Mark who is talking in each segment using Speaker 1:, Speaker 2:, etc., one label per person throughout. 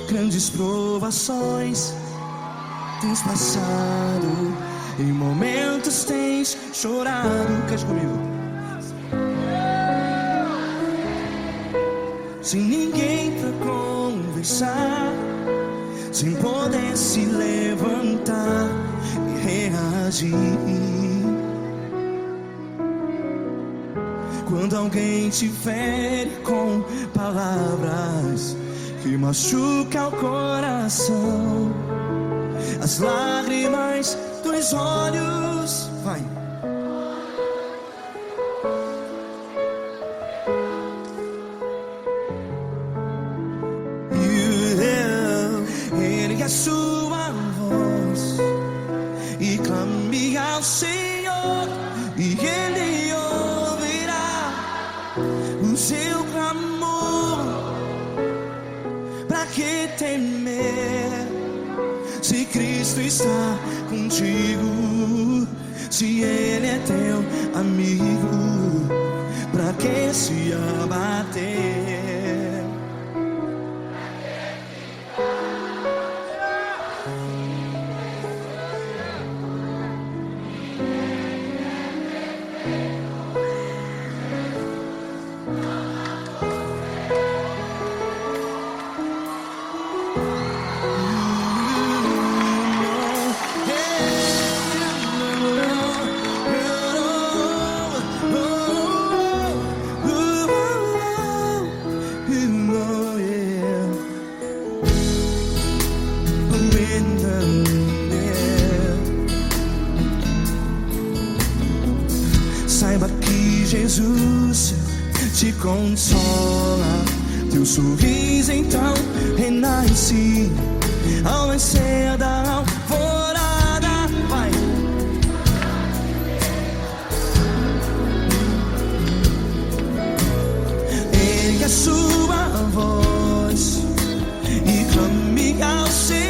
Speaker 1: Grandes provações tens passado, em momentos tens chorado. Cante comigo. Sem ninguém pra conversar, sem poder se levantar e reagir. Quando alguém te fere com palavras que machuca o coração, as lágrimas dos olhos, vai. Ergue a sua voz e clame ao Senhor, e Ele ouvirá o seu clamor. Pra que temer, se Cristo está contigo? Se Ele é teu amigo, pra que se abater? Saiba que Jesus te consola, teu sorriso então renasce ao nascer da alvorada. Vai. Ergue a sua voz e clame ao Senhor.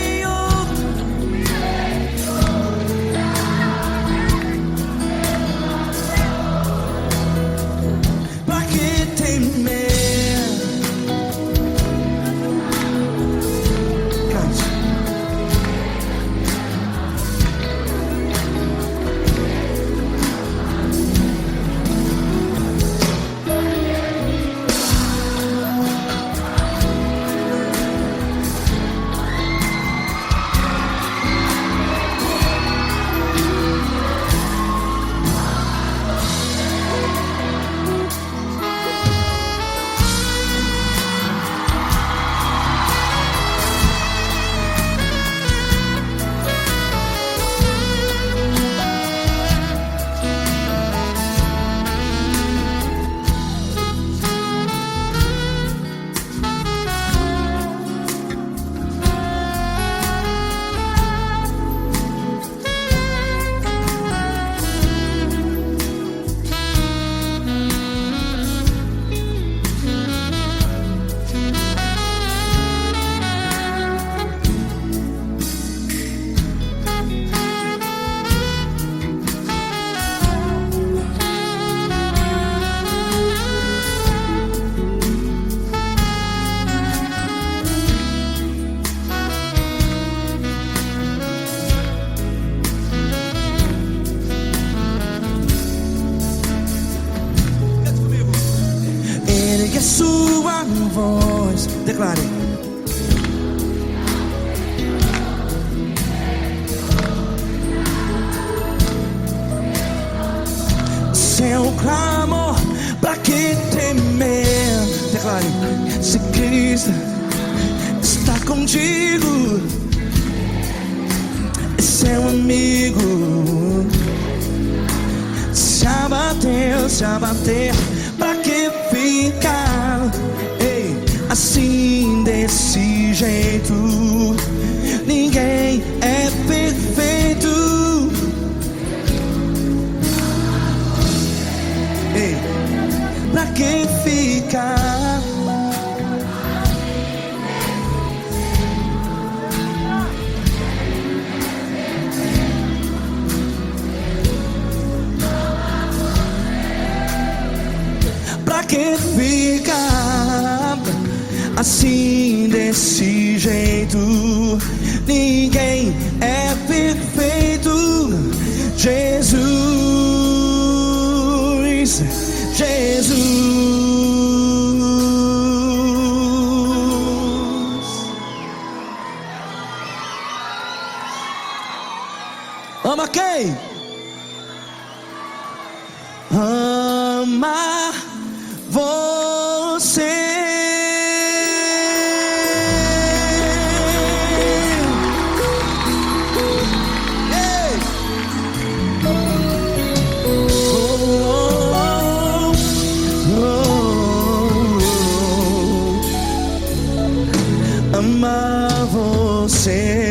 Speaker 1: A sua voz, declare. Seu clamor, pra que temer? Declare. Se Cristo está contigo, é seu amigo. Se abater, pra que ficar, ei, assim desse jeito? Ninguém é perfeito. Ei, pra que ficar? Pra pra que ficar assim desse jeito? Ninguém é perfeito. Jesus, Jesus. Ama quem? Ama você. Ei! Ama você.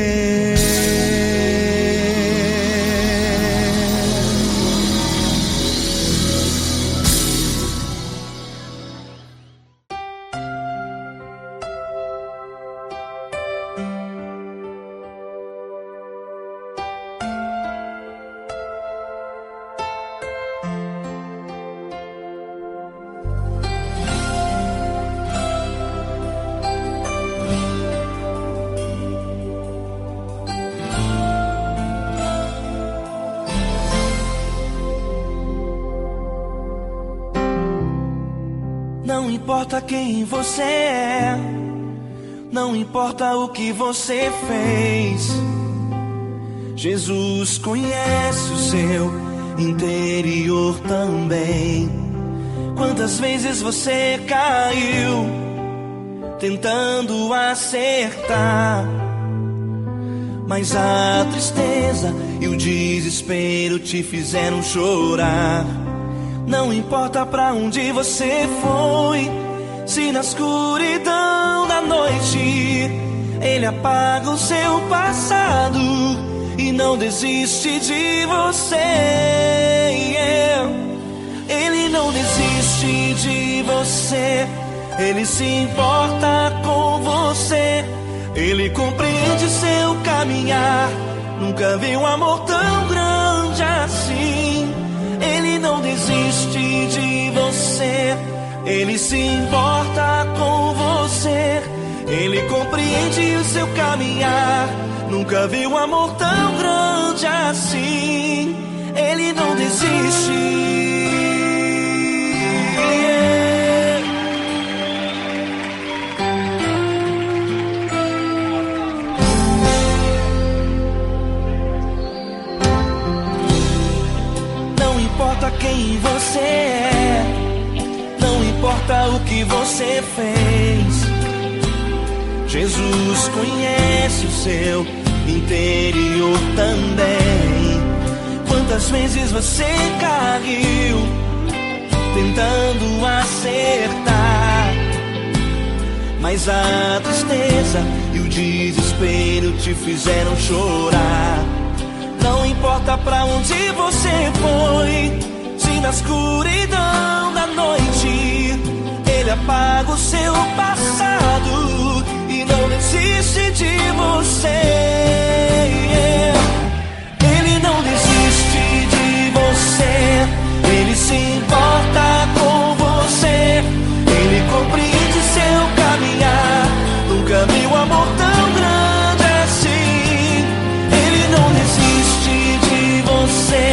Speaker 2: Não importa quem você é, não importa o que você fez, Jesus conhece o seu interior também. Quantas vezes você caiu tentando acertar, mas a tristeza e o desespero te fizeram chorar. Não importa pra onde você foi, se na escuridão da noite Ele apaga o seu passado e não desiste de você. Ele não desiste de você, Ele se importa com você. Ele compreende seu caminhar, nunca vi um amor tão grande assim. Ele não desiste de você, Ele se importa com você. Ele compreende o seu caminhar, nunca vi um amor tão grande assim. Ele não desiste. Não importa quem você é, não importa o que você fez, Jesus conhece o seu interior também. Quantas vezes você caiu tentando acertar, mas a tristeza e o desespero te fizeram chorar. Não importa pra onde você foi, se na escuridão da noite Ele apaga o seu passado e não desiste de você. Ele não desiste de você, Ele se importa com você. Ele compreende seu caminhar, nunca vi um amor tão grande assim. Ele não desiste de você,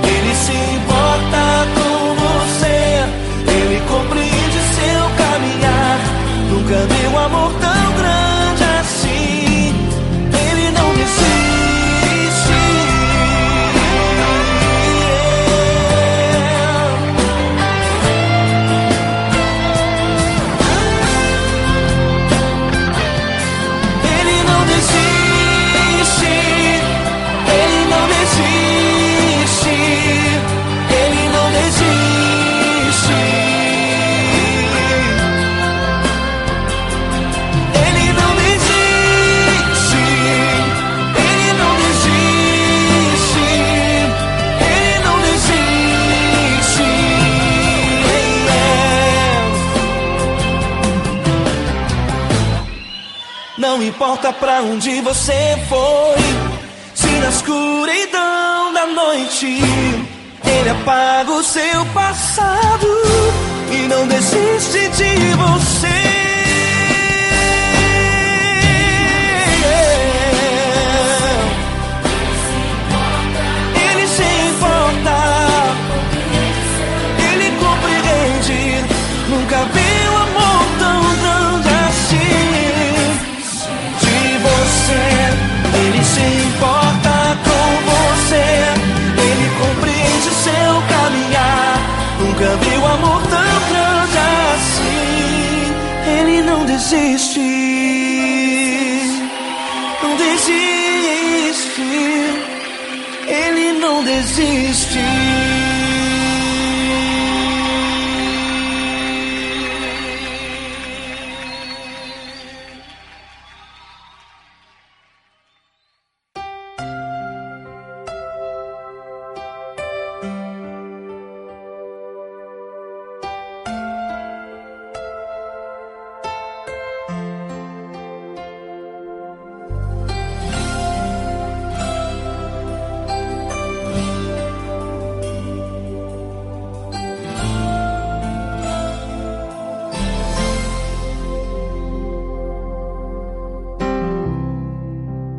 Speaker 2: Ele se importa com você. Ele compreende seu caminhar, nunca vi um amor tão grande assim. Ele não desiste. Ele não desiste. Ele não desiste. Ele não desiste. Ele não desiste. Ele não desiste. Ele não desiste. Não importa pra onde você foi, se na escuridão da noite Ele apaga o seu passado e não desiste, não desiste, Ele não desiste.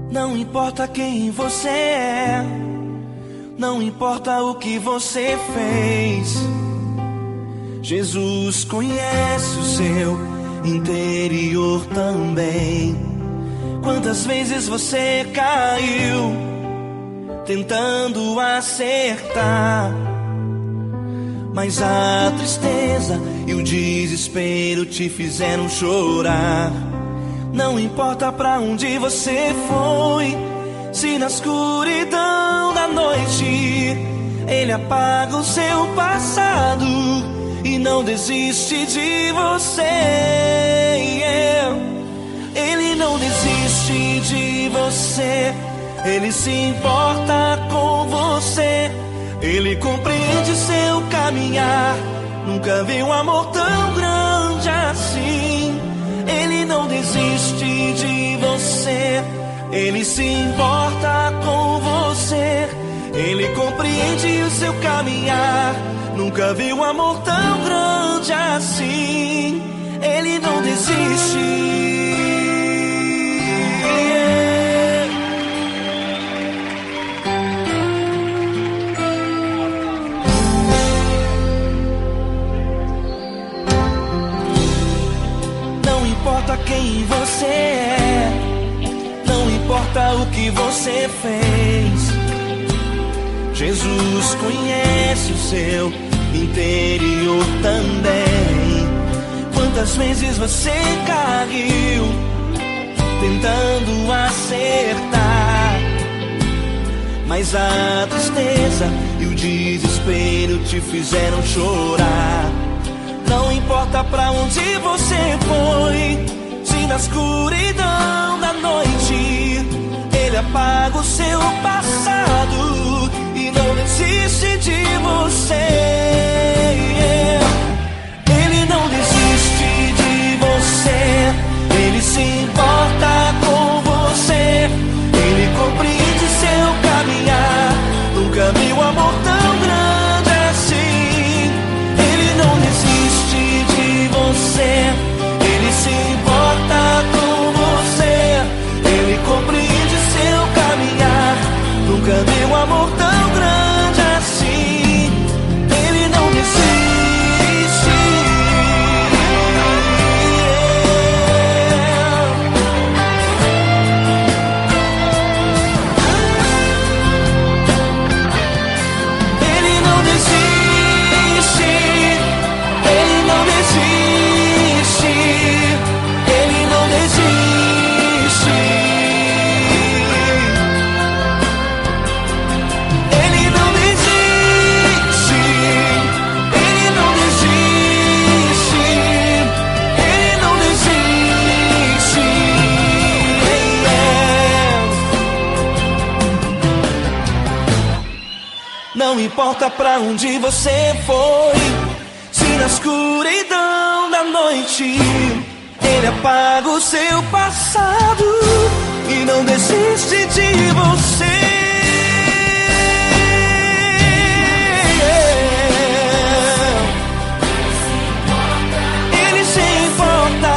Speaker 2: Não importa quem você é, não importa o que você fez, Jesus conhece o seu interior também. Quantas vezes você caiu tentando acertar, mas a tristeza e o desespero te fizeram chorar. Não importa pra onde você foi, se na escuridão da noite Ele apaga o seu passado e não desiste de você. Ele não desiste de você, Ele se importa com você, Ele compreende seu caminhar. Nunca vi um amor tão grande assim. Ele não desiste de você, Ele se importa com você, Ele compreende o seu caminhar. Nunca vi um amor tão grande assim. Ele não desiste. Não importa quem você é, não importa o que você fez, Jesus conhece o seu interior também. Quantas vezes você caiu tentando acertar, mas a tristeza e o desespero te fizeram chorar. Não importa pra onde você foi, se na escuridão da noite Ele apaga o seu passado e não desiste de você. Ele não desiste de você, Ele se importa com você, Ele compreende seu caminhar. Nunca vi um amor tão grande assim. Ele não desiste de você, Ele se importa com você, Ele compreende seu caminhar. Nunca vi um amor tão grande assim. Ele não desiste. Ele não desiste. Ele não desiste. Ele não desiste. Ele não desiste. Ele não desiste. Ele não desiste. Não importa pra onde você foi, se na escuridão da noite Ele apaga o seu passado e não desiste de você. Ele se importa,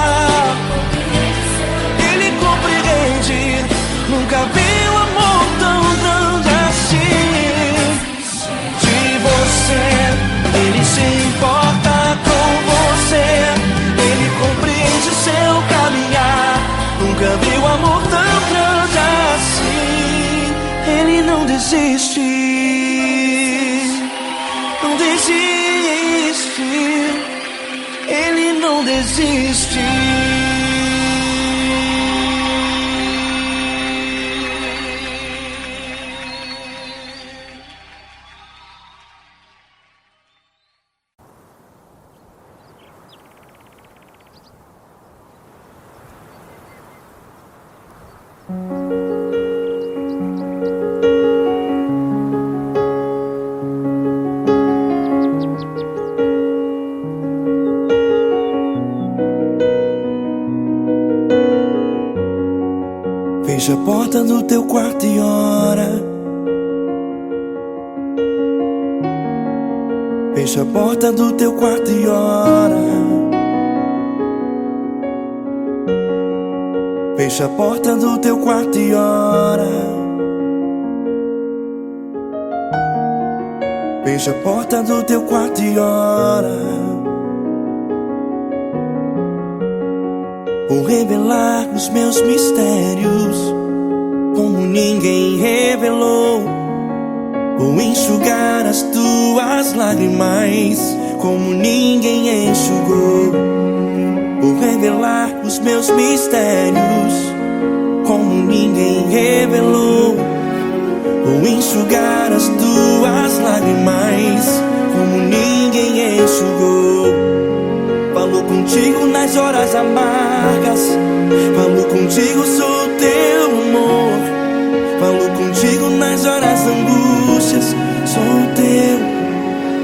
Speaker 2: Ele compreende. Nunca vi um amor tão grande assim. De você, Ele se importa com você, Ele compreende seu caminhar. Nunca vi um amor tão grande assim. Ele não desiste, não desiste, Ele não desiste.
Speaker 1: Fecha a porta do teu quarto e ora. Fecha a porta do teu quarto e ora. Fecha a porta do teu quarto e ora. Fecha a porta do teu quarto e ora. Vou revelar os meus mistérios como ninguém revelou. Vou enxugar as tuas lágrimas como ninguém enxugou. Vou revelar os meus mistérios como ninguém revelou. Vou enxugar as tuas lágrimas como ninguém enxugou. Falo contigo nas horas amargas, falo contigo, sou teu amor. Falo contigo nas horas angústias, sou teu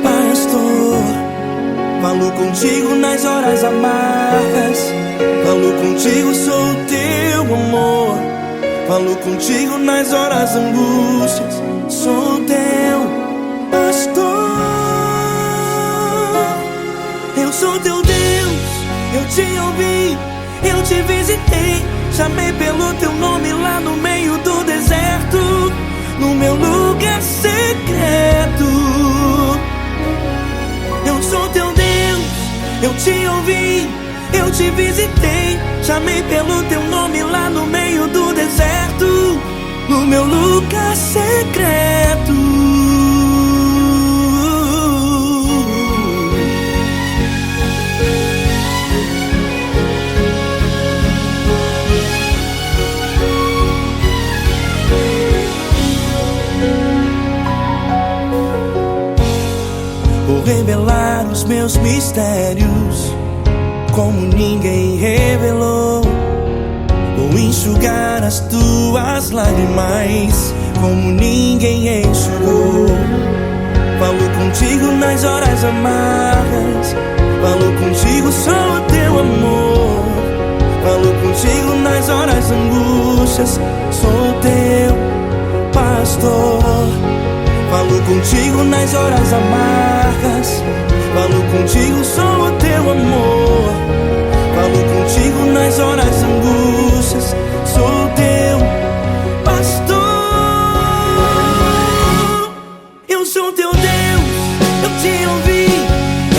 Speaker 1: pastor. Falo contigo nas horas amargas, falo contigo, sou teu amor. Falo contigo nas horas angústias, sou teu pastor. Eu sou teu Deus, eu te ouvi, eu te visitei. Chamei pelo teu nome lá no meio do deserto, no meu lugar secreto. Eu sou teu Deus, eu te ouvi, eu te visitei. Chamei pelo teu nome lá no meio do deserto, no meu lugar secreto. Vou revelar os meus mistérios como ninguém revelou. Vou enxugar as tuas lágrimas como ninguém enxugou. Falo contigo nas horas amargas, falo contigo, sou teu amor. Falo contigo nas horas angústias, sou teu pastor. Falo contigo nas horas amargas, falo contigo, sou o teu amor. Falo contigo nas horas angústias, sou teu pastor. Eu sou teu Deus, eu te ouvi,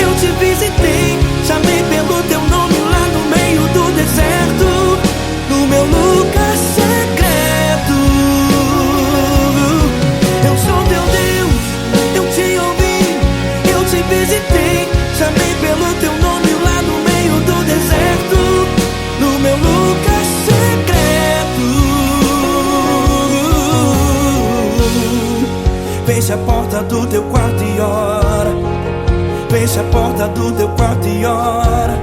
Speaker 1: eu te visitei. Chamei pelo teu nome lá no meio do deserto, no meu lugar secreto. Eu sou teu Deus, eu te ouvi, eu te visitei. Chamei pelo teu nome lá no meio do deserto, no meu lugar secreto. Fecha a porta do teu quarto e ora. Fecha a porta do teu quarto e ora.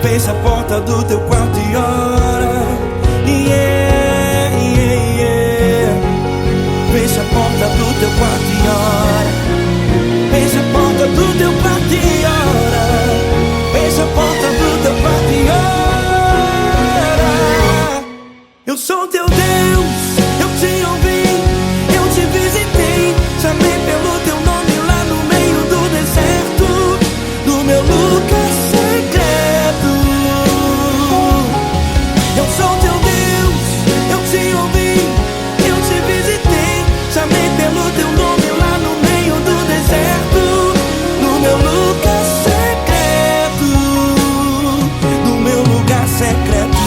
Speaker 1: Fecha a porta do teu quarto e ora. Yeah, yeah, yeah. Fecha a porta do teu quarto e ora. Fecha a porta do teu quarto e ora. Fecha a porta do teu quarto e ora. Eu sou teu Deus, eu te ouvi, eu te visitei. Chamei pelo teu nome lá no meio do deserto, no meu lugar secreto. Eu sou teu Deus, eu te ouvi, eu te visitei. Chamei pelo teu nome lá no meio do deserto, no meu lugar secreto, no meu lugar secreto.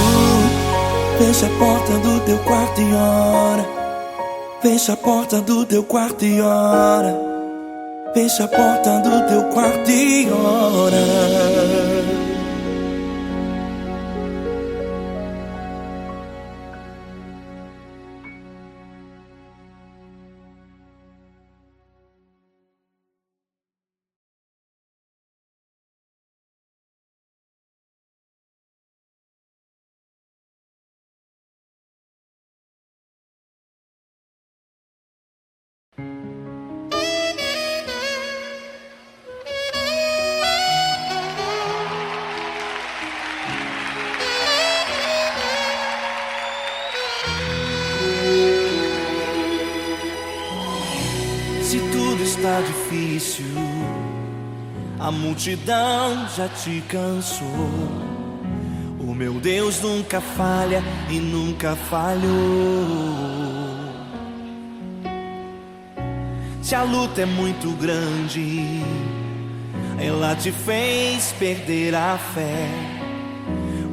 Speaker 1: Fecha a porta do teu quarto e ora. Fecha a porta do teu quarto e ora. Fecha a porta do teu quarto e ora.
Speaker 2: está difícil, a multidão já te cansou. O meu Deus nunca falha e nunca falhou. Se a luta é muito grande, ela te fez perder a fé.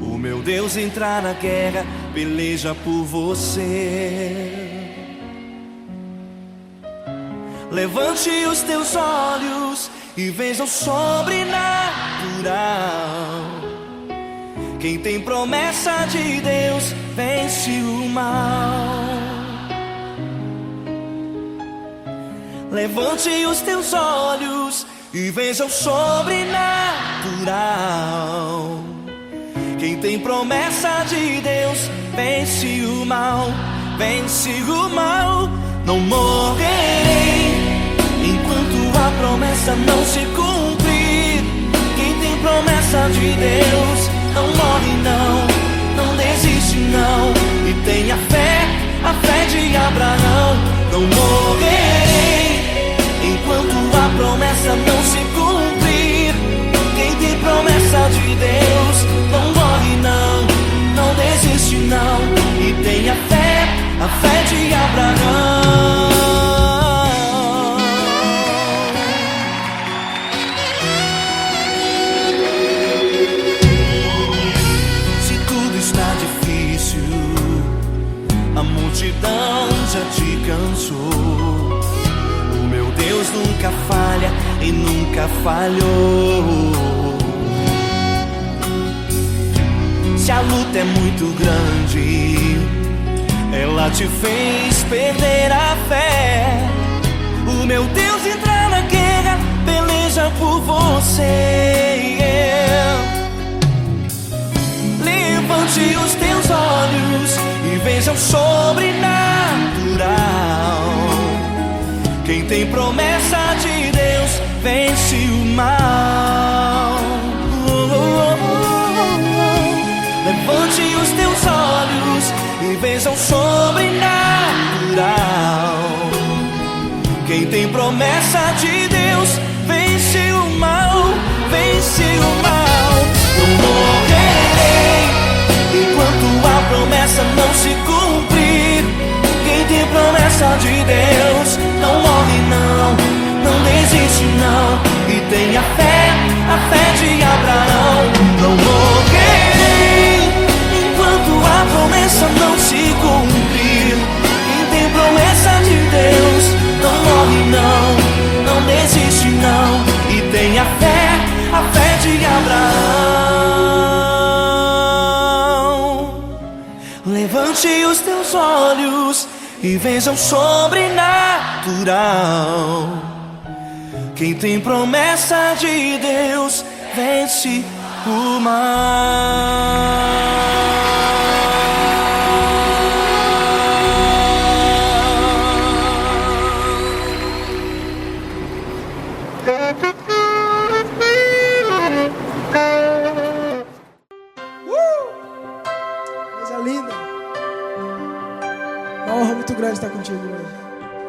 Speaker 2: O meu Deus entrar na guerra, peleja por você. Levante os teus olhos e veja o sobrenatural. Quem tem promessa de Deus vence o mal. Levante os teus olhos e veja o sobrenatural. Quem tem promessa de Deus vence o mal, vence o mal. Não morrerei enquanto a promessa não se cumprir. Quem tem promessa de Deus não morre não, não desiste não. E tenha fé, a fé de Abraão. Não morrerei enquanto a promessa não se cumprir. Quem tem promessa de Deus não morre não, não desiste não. E tenha fé, a fé de Abraão. Se tudo está difícil, a multidão já te cansou. O meu Deus nunca falha e nunca falhou. Se a luta é muito grande, ela te fez perder a fé. O meu Deus entrar na guerra, peleja por você. Levante os teus olhos e veja o sobrenatural. Quem tem promessa de Deus vence o mal. Levante os teus olhos e veja o sobrenatural. Quem tem promessa de Deus vence o mal, vence o mal. Não morrerei enquanto a promessa não se cumprir. Quem tem promessa de Deus não morre não, não desiste não. E tenha fé, a fé de Abraão. Não morrerei enquanto a promessa não se cumprir. Quem tem promessa de Deus não morre não, não desiste não. E tenha fé, a fé de Abraão. Levante os teus olhos e veja o sobrenatural. Quem tem promessa de Deus vence o mal.
Speaker 3: Coisa linda. Uma honra muito grande estar contigo hoje.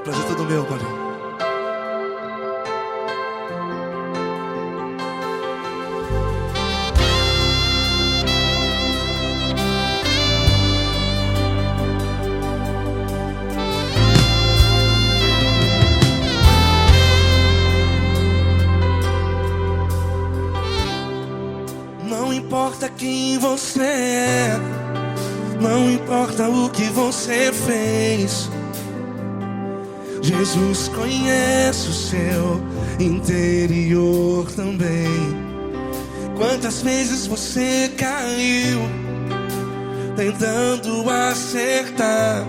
Speaker 2: Prazer todo meu, Paulinho. Não importa quem você é, não importa o que você fez, Jesus conhece o seu interior também. Quantas vezes você caiu tentando acertar,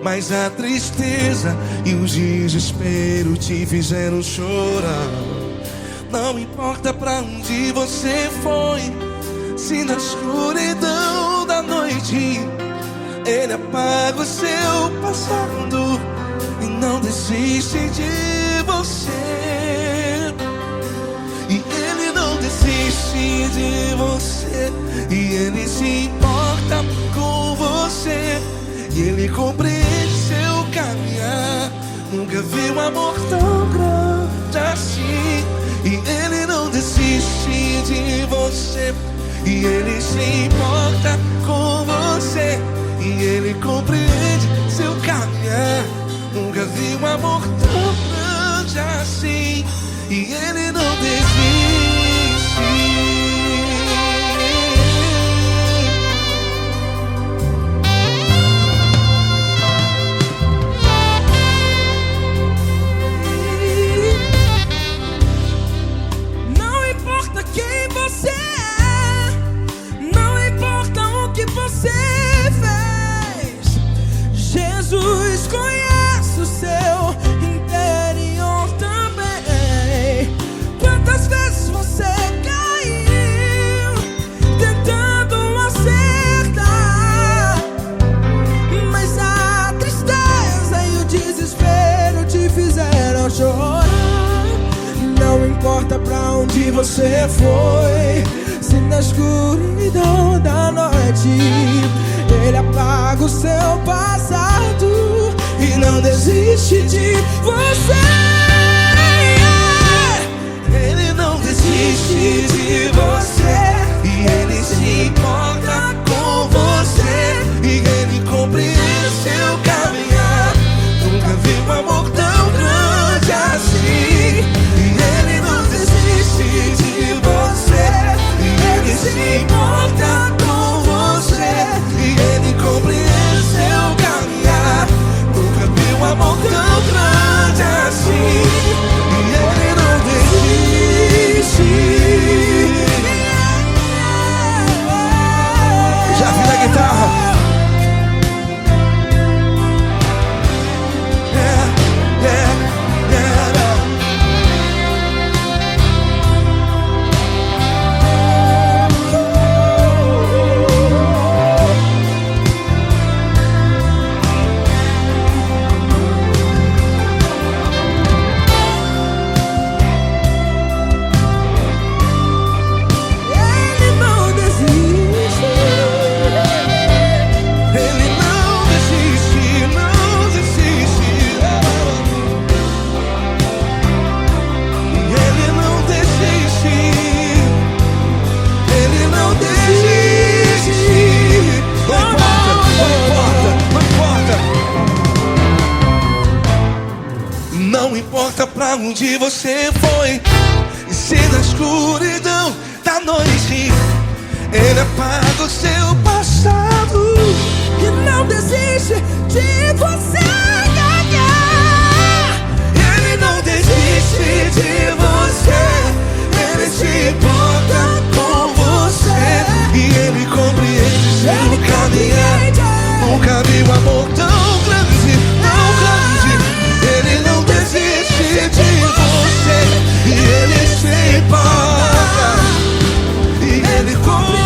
Speaker 2: mas a tristeza e o desespero te fizeram chorar. Não importa pra onde você foi, se na escuridão da noite Ele apaga o seu passado e não desiste de você. E Ele não desiste de você, e Ele se importa com você, e Ele compreende seu caminhar.
Speaker 1: Nunca vi um amor tão grande assim. E Ele não desiste de você, e Ele se importa com você, e Ele compreende seu caminhar. Nunca vi um amor tão grande assim. E Ele não desiste.
Speaker 3: Não importa quem você é, não importa o que você fez, Jesus conhece o seu interior também. Quantas vezes você caiu tentando acertar, mas a tristeza e o desespero te fizeram chorar. Não importa pra onde você foi, se na escuridão da noite Ele apaga o seu passado e não desiste de você.
Speaker 1: Ele não desiste de você, e Ele se importa com você, e Ele compreende seu caminhar. Nunca vi um amor tão grande assim. E Ele não desiste de você, e Ele se importa com você, e Ele compreende seu caminhar. Nunca vi um amor tão grande assim. E Ele não desiste. Já vi na guitarra. Não importa pra onde você foi, e se na escuridão da noite Ele apaga o seu passado
Speaker 3: E não desiste de você ganhar.
Speaker 1: Ele não desiste de você, Ele se importa com você, e Ele compreende seu caminhar. Nunca vi um amor tão grande, tão grande. Ele não desiste de você, e Ele se importa, e Ele compreende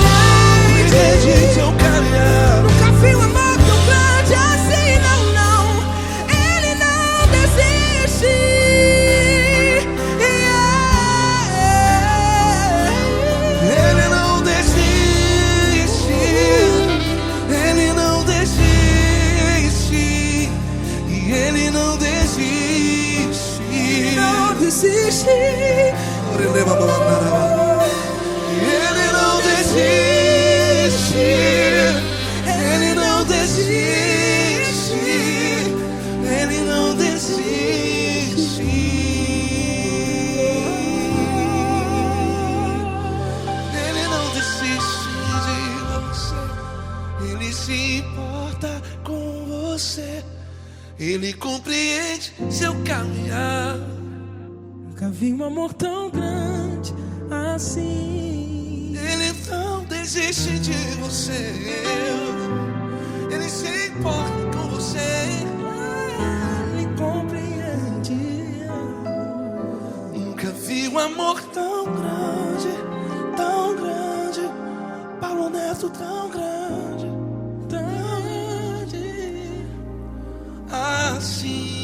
Speaker 1: seu caminhar.
Speaker 3: Nunca vi um amor tão grande assim, não, não. Ele não desiste.
Speaker 1: Ele não desiste. Ele não desiste. E Ele não desiste.
Speaker 3: Não desiste.
Speaker 1: Ele não desiste. Ele não desiste. Ele não desiste. Ele não desiste de você. Ele se importa com você. Ele compreende seu caminhar.
Speaker 3: Nunca vi um amor tão grande assim.
Speaker 1: Ele não desiste de você. Ele se importa com você.
Speaker 3: Ele compreende.
Speaker 1: Nunca vi um amor tão grande, tão grande. Paulo Neto tão grande,
Speaker 3: Tão grande.
Speaker 1: assim.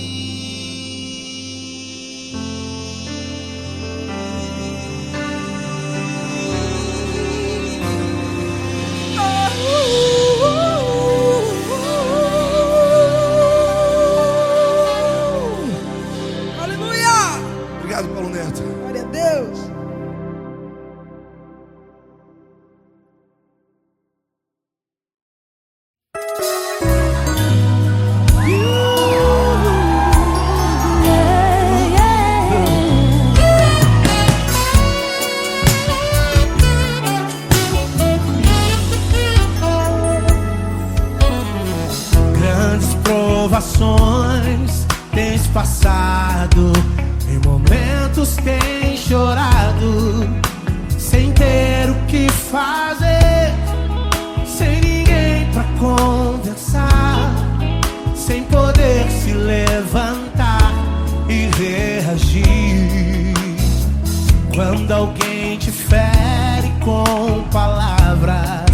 Speaker 4: Quando alguém te fere com palavras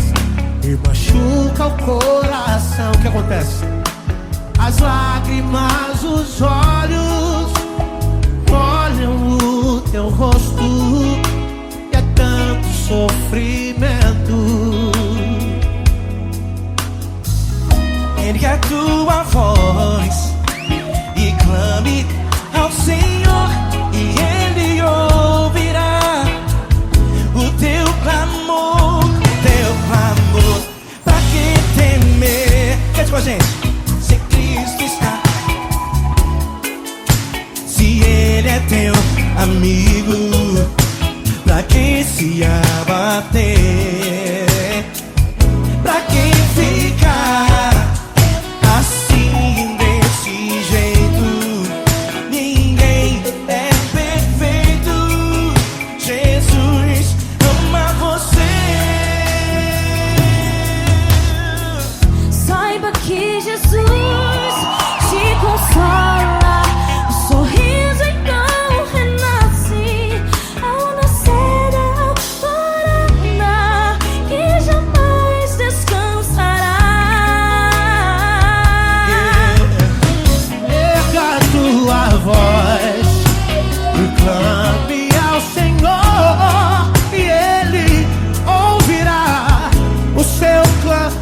Speaker 4: e machuca o coração, o que acontece? As lágrimas, os olhos molham o teu rosto, e é tanto sofrimento.
Speaker 2: Ergue a tua voz e clame ao Senhor, e Ele ouvirá o teu clamor, Pra que temer? Cante com a gente. Se Cristo está, se Ele é teu amigo, pra que se abater? Pra que ficar assim desse jeito? Ninguém é perfeito. Jesus ama você.
Speaker 3: Saiba que Jesus te consola. O sorriso então renasce ao nascer da alvorada, que jamais descansará.
Speaker 4: Erga a tua voz e clame ao Senhor, e Ele ouvirá o seu clamor.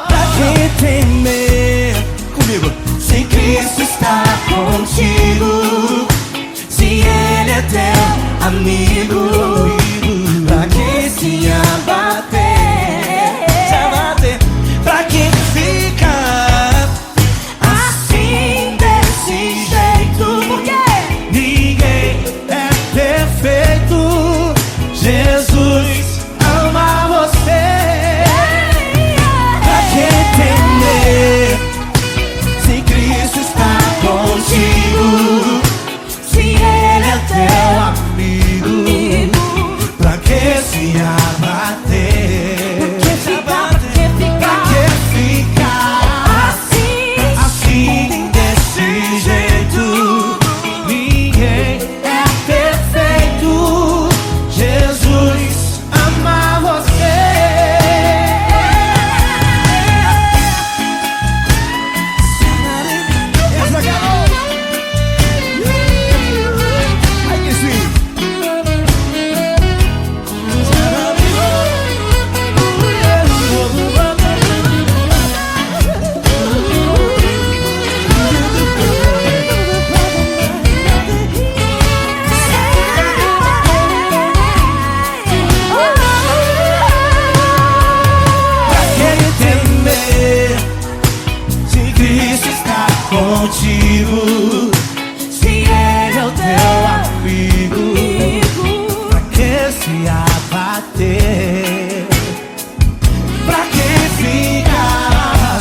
Speaker 2: Pra que temer? Comigo. Se Cristo está contigo, se Ele é teu amigo, pra que se abater? Se abater. Pra que ficar assim desse jeito?
Speaker 3: Porque
Speaker 2: Ninguém
Speaker 4: É perfeito, Jesus ama você.
Speaker 2: pra que temer? Se Cristo está contigo, se Ele é teu
Speaker 4: Amigo,
Speaker 2: pra que se abater?
Speaker 3: pra que
Speaker 4: pra
Speaker 3: ficar
Speaker 4: que ficar
Speaker 3: assim?
Speaker 4: assim desse jeito? Ninguém é perfeito, Jesus ama você.
Speaker 2: Ai, que sim. Pra que temer? Se Cristo está contigo, se Ele é o teu amigo, pra que se abater? Pra que ficar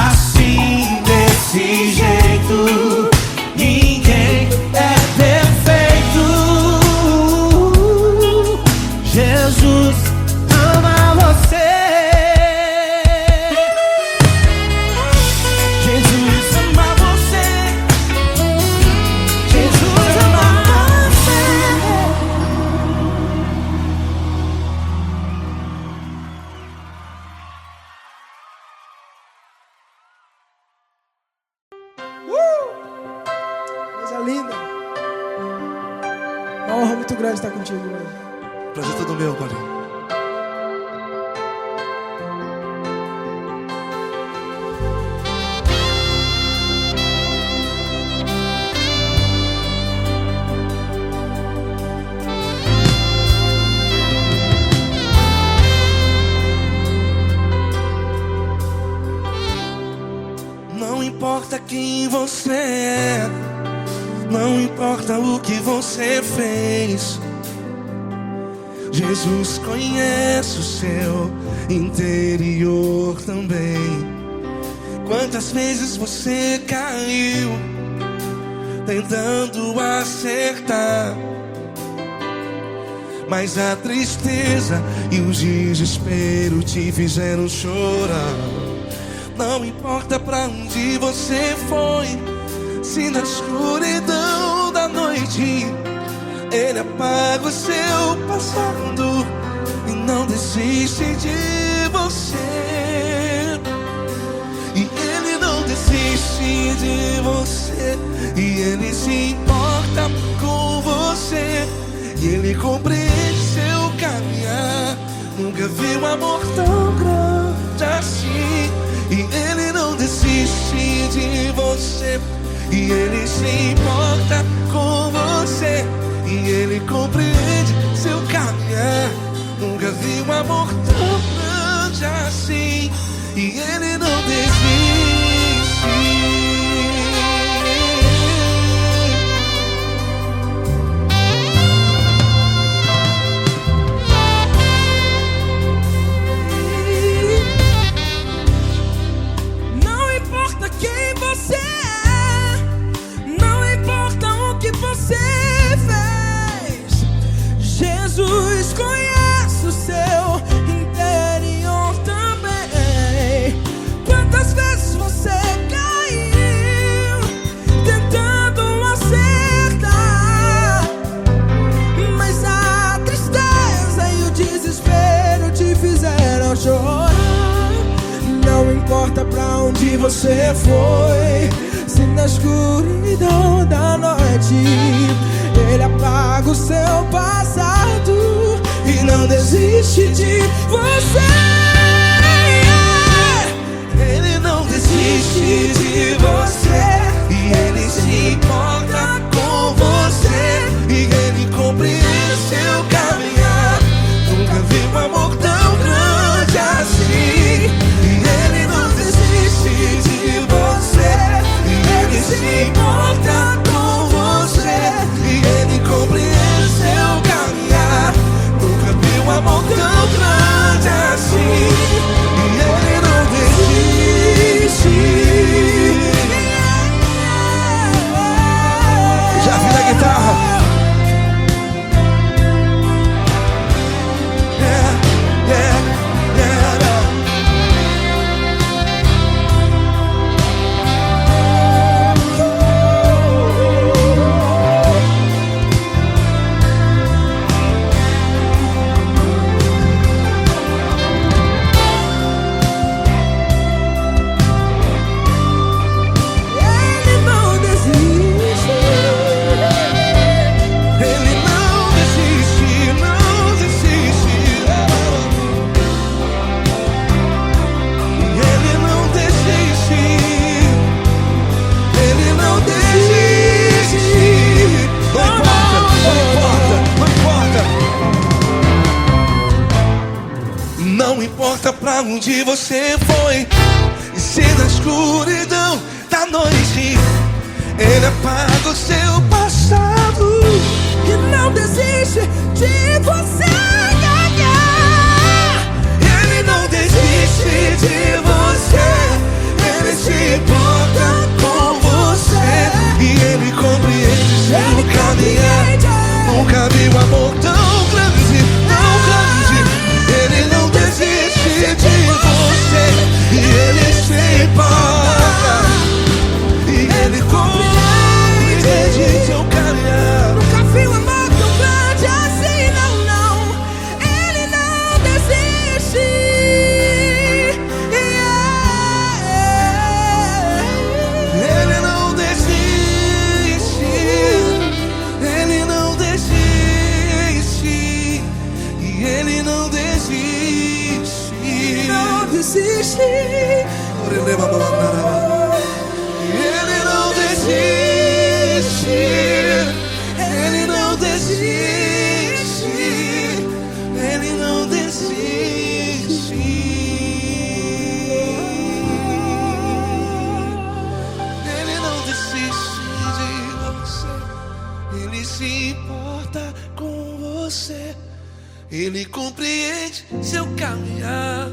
Speaker 2: assim desse jeito? Ninguém é perfeito.
Speaker 4: Jesus ama você.
Speaker 2: Jesus ama você. Jesus ama você.
Speaker 5: Coisa linda. Uma honra muito grande estar contigo hoje.
Speaker 2: Prazer todo meu, Paulinho. Não importa quem você é, não importa o que você fez, Jesus conhece o seu interior também. Quantas vezes você caiu tentando acertar, mas a tristeza e o desespero te fizeram chorar. Não importa pra onde você foi, se na escuridão da noite
Speaker 1: Ele apaga o seu passado e não desiste de você. E Ele não desiste de você. E Ele se importa com você. E Ele compreende seu caminhar. Nunca vi um amor tão grande assim. E Ele não desiste de você. E Ele se importa com você. E Ele compreende seu caminhar. Nunca vi um amor tão grande assim. E Ele não desiste.
Speaker 3: Não importa quem você é, não importa o que você fez, Jesus conhece o seu interior também. Quantas vezes você caiu tentando acertar, mas a tristeza e o desespero te fizeram chorar. Não importa pra onde você foi, se na escuridão da noite Ele apaga o seu passado e não desiste de você.
Speaker 1: Ele não desiste de você. E Ele se importa com você. E Ele compreende seu caminhar. Nunca vi um amor tão grande assim. E Ele não desiste de você. E Ele se importa com você. E Ele compreende seu caminhar. Nunca vi um amor tão grande assim. E Ele não desiste. Já vi na guitarra.
Speaker 3: Ele não desiste.
Speaker 1: Ele não desiste, não desiste. Ele não desiste. Ele não desiste. Não importa, não importa, não importa. Não importa pra onde você foi, e se na escuridão da noite Ele apaga o seu passado.
Speaker 3: E não desiste de você.
Speaker 1: Ele não desiste de você. Ele se importa com você. E Ele compreende seu caminhar. Nunca vi um amor tão grande, tão grande. Ele não desiste de você. E Ele se importa. E Ele compreende seu caminhar.
Speaker 3: Nunca vi um amor tão grande assim, não, não. Ele não desiste.
Speaker 1: Ele não desiste. Ele não desiste. E Ele não desiste.
Speaker 3: Não desiste.
Speaker 1: Ele não desiste. Ele não desiste. Ele não desiste. Ele não desiste de você. Ele se importa com você. Ele compreende seu caminhar.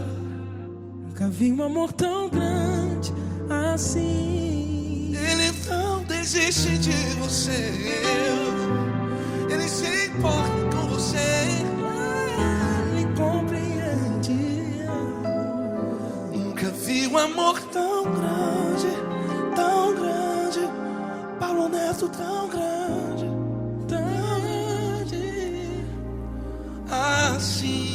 Speaker 3: Nunca vi um amor tão grande assim.
Speaker 1: Ele não desiste de você. Ele se importa com você.
Speaker 3: Ele compreende.
Speaker 1: Nunca vi um amor tão grande, tão grande. Paulo Neto tão grande, tão
Speaker 2: assim.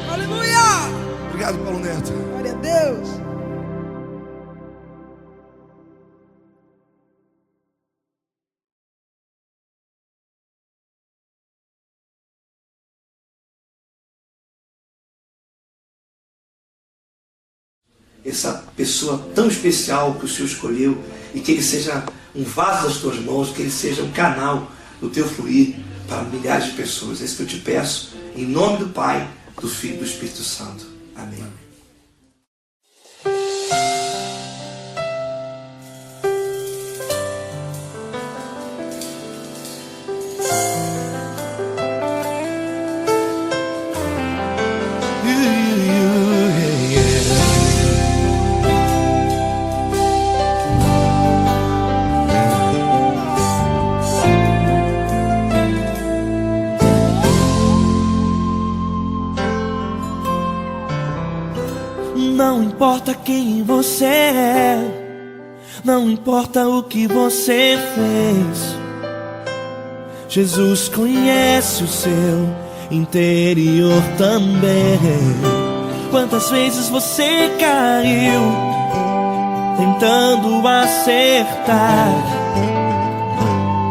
Speaker 3: Aleluia!
Speaker 1: Obrigado, Paulo Neto.
Speaker 3: Glória a Deus.
Speaker 6: Essa pessoa tão especial que o Senhor escolheu, e que ele seja um vaso das tuas mãos, que ele seja um canal do teu fluir para milhares de pessoas. É isso que eu te peço, em nome do Pai, do Filho e do Espírito Santo. Amém.
Speaker 2: Não importa quem você é, não importa o que você fez, Jesus conhece o seu interior também. Quantas vezes você caiu tentando acertar,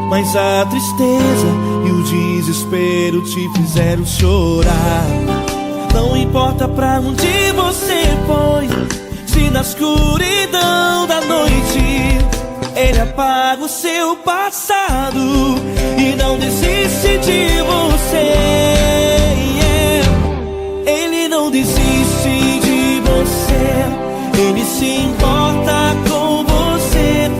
Speaker 2: mas a tristeza e o desespero te fizeram chorar. Não importa pra onde você foi, se na escuridão da noite Ele apaga o seu passado e não desiste de você. Ele não desiste de você, Ele se importa com você,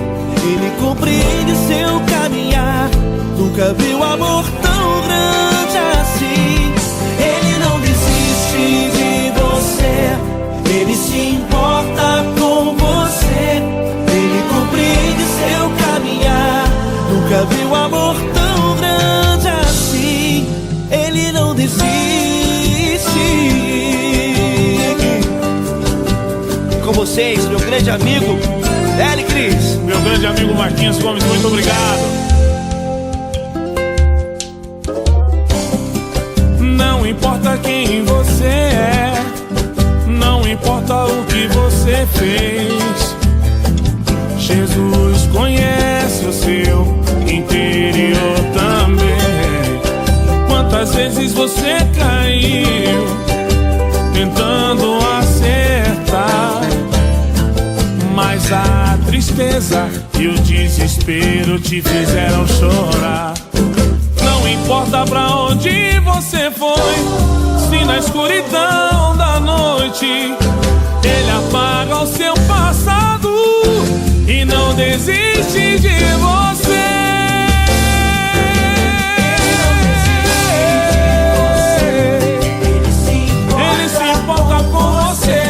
Speaker 2: Ele compreende seu caminhar. Nunca viu amor tão grande assim. Ele não desiste de você, Ele se importa com você, Ele compreende seu caminhar. Nunca viu amor tão grande assim. Ele não desiste. Com vocês, meu grande amigo L. Cris.
Speaker 7: Meu grande amigo Marquinhos Gomes, muito obrigado. Não importa quem você é, não importa o que você fez, Jesus conhece o seu interior também. Quantas vezes você caiu tentando acertar, mas a tristeza e o desespero te fizeram chorar. Não importa pra onde você foi, se na escuridão da noite Ele apaga o seu passado e não desiste de você. Ele se importa com você,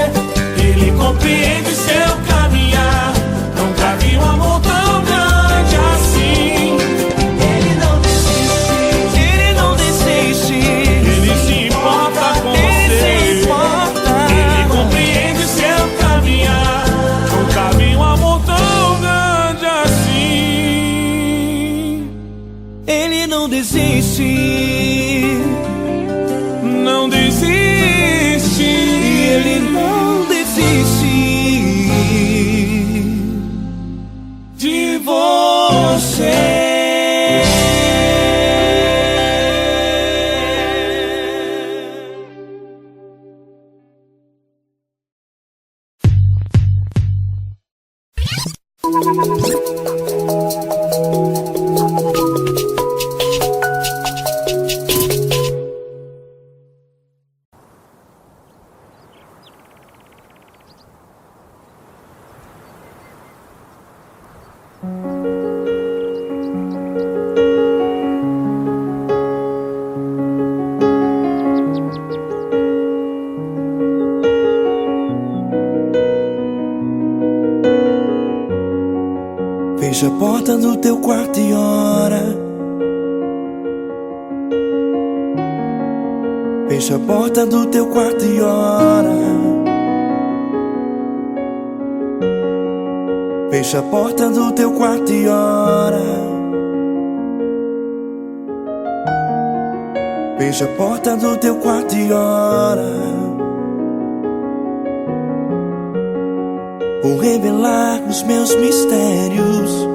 Speaker 7: Ele compreende seu caminhar. Nunca vi um amor tão grande assim.
Speaker 2: Ele não desiste, Ele não desiste.
Speaker 7: Ele se importa com
Speaker 2: Ele
Speaker 7: você,
Speaker 2: se importa.
Speaker 7: Ele compreende seu caminhar. Nunca vi um amor tão grande assim.
Speaker 2: Ele não desiste,
Speaker 7: Não desiste.
Speaker 2: Ele não desiste
Speaker 7: De você.
Speaker 6: Fecha a porta do teu quarto e ora.
Speaker 1: Fecha a porta do teu quarto e ora. Fecha a porta do teu quarto e ora. Fecha a porta do teu quarto e ora. Vou revelar os meus mistérios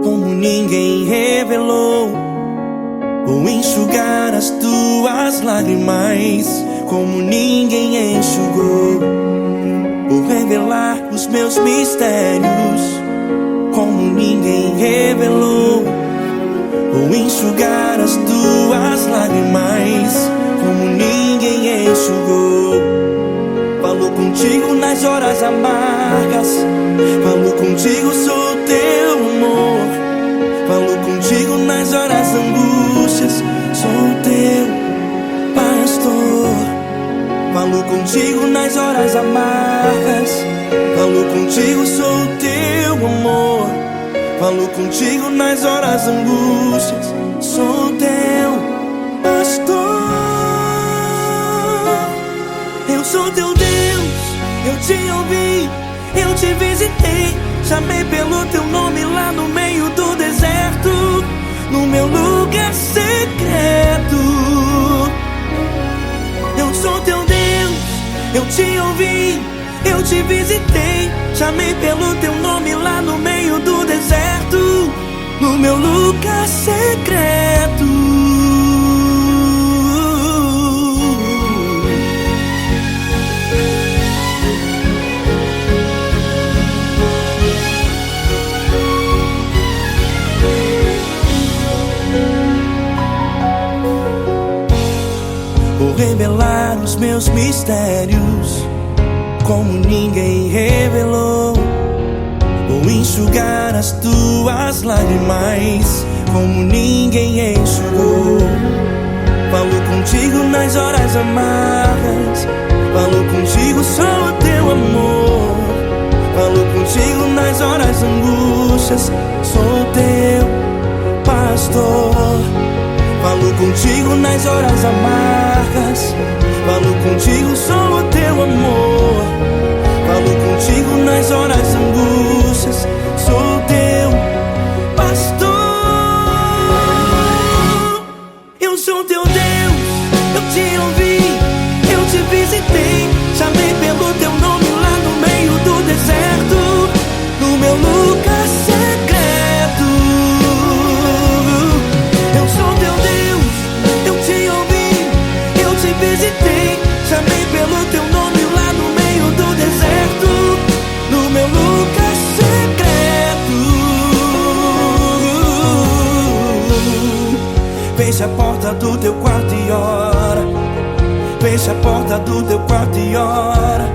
Speaker 1: como ninguém revelou. Vou enxugar as tuas lágrimas como ninguém enxugou. Vou revelar os meus mistérios como ninguém revelou. Vou enxugar as tuas lágrimas como ninguém enxugou. Falo contigo nas horas amargas, falo contigo, sou teu amor. Falo contigo nas horas angústias, sou teu pastor. Falo contigo nas horas amargas, falo contigo, sou teu amor. Falo contigo nas horas angústias, sou teu pastor. Eu sou teu Deus, eu te ouvi, eu te visitei. Chamei pelo teu nome lá no meio do deserto, no meu lugar secreto. Eu sou teu Deus, eu te ouvi, eu te visitei. Chamei pelo teu nome lá no meio do deserto, no meu lugar secreto. Vou revelar os meus mistérios como ninguém revelou. Vou enxugar as tuas lágrimas como ninguém enxugou. Falo contigo nas horas amargas, falo contigo, sou teu amor. Falo contigo nas horas angústias, sou teu pastor. Falo contigo nas horas amargas, falo contigo, sou teu amor. Falo contigo nas horas angústias, sou teu pastor. Eu sou teu Deus, eu te ouvi, eu te visitei. Chamei pelo teu nome lá no meio do deserto, no meu lugar secreto. Eu sou teu Deus, eu te ouvi, eu te visitei. Chamei pelo teu nome lá no meio do deserto, no meu lugar secreto. Fecha a porta do teu quarto e ora. Fecha a porta do teu quarto e ora.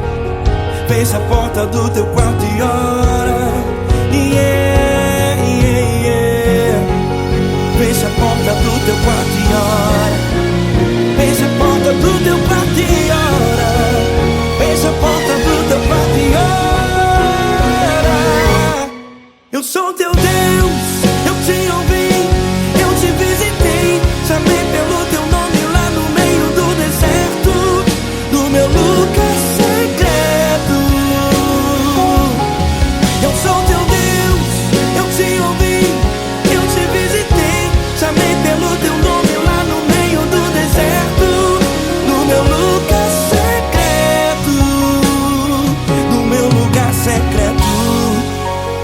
Speaker 1: Fecha a porta do teu quarto e ora. Yeah, yeah, yeah. Fecha a porta do teu quarto e ora. Fecha a porta do teu quarto e ora. Fecha a porta do teu quarto e ora. Eu sou teu Deus, eu te ouvi, eu te visitei. Chamei pelo teu nome lá no meio do deserto, no meu lugar secreto. Eu sou teu Deus, eu te ouvi, eu te visitei. Chamei pelo teu nome lá no meio do deserto, no meu lugar secreto, no meu lugar secreto.